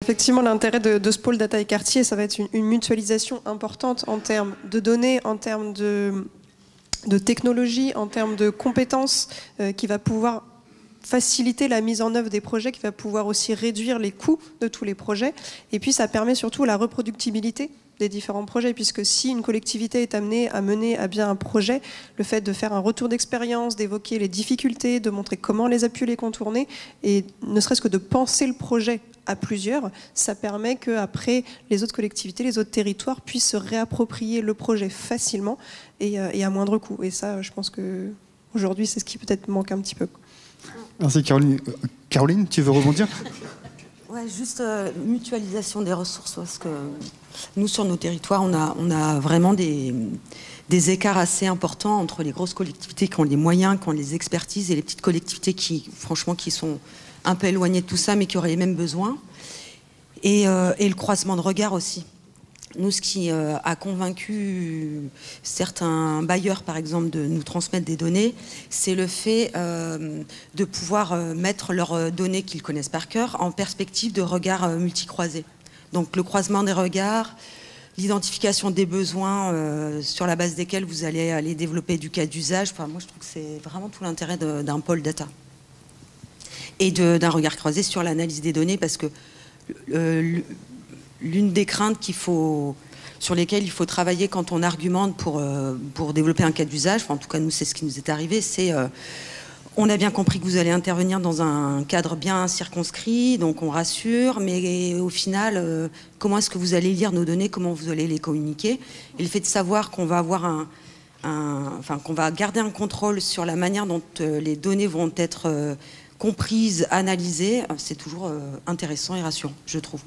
Effectivement, l'intérêt de ce pôle data et quartier, ça va être une mutualisation importante en termes de données, en termes de technologie, en termes de compétences, qui va pouvoir faciliter la mise en œuvre des projets, qui va pouvoir aussi réduire les coûts de tous les projets. Et puis ça permet surtout la reproductibilité des différents projets, puisque si une collectivité est amenée à mener à bien un projet, le fait de faire un retour d'expérience, d'évoquer les difficultés, de montrer comment les appuyer, les contourner, et ne serait-ce que de penser le projet à plusieurs, ça permet qu'après les autres collectivités, les autres territoires puissent se réapproprier le projet facilement et à moindre coût. Et ça, je pense qu'aujourd'hui, c'est ce qui peut-être manque un petit peu. Merci Caroline. Caroline, tu veux rebondir ? Ouais, juste mutualisation des ressources, parce que nous, sur nos territoires, on a vraiment des écarts assez importants entre les grosses collectivités qui ont les moyens, qui ont les expertises, et les petites collectivités qui, franchement, qui sont un peu éloignées de tout ça, mais qui auraient les mêmes besoins. Et le croisement de regard aussi. Nous, ce qui a convaincu certains bailleurs, par exemple, de nous transmettre des données, c'est le fait de pouvoir mettre leurs données qu'ils connaissent par cœur en perspective de regards multicroisés. Donc le croisement des regards, l'identification des besoins sur la base desquels vous allez aller développer du cas d'usage. Enfin, moi, je trouve que c'est vraiment tout l'intérêt d'un pôle data. Et d'un regard croisé sur l'analyse des données, parce que l'une des craintes sur lesquelles il faut travailler quand on argumente pour développer un cas d'usage, enfin, en tout cas nous c'est ce qui nous est arrivé, c'est on a bien compris que vous allez intervenir dans un cadre bien circonscrit, donc on rassure, mais au final, comment est-ce que vous allez lire nos données, comment vous allez les communiquer? Et le fait de savoir qu'on va avoir qu'on va garder un contrôle sur la manière dont les données vont être comprises, analysées, c'est toujours intéressant et rassurant, je trouve.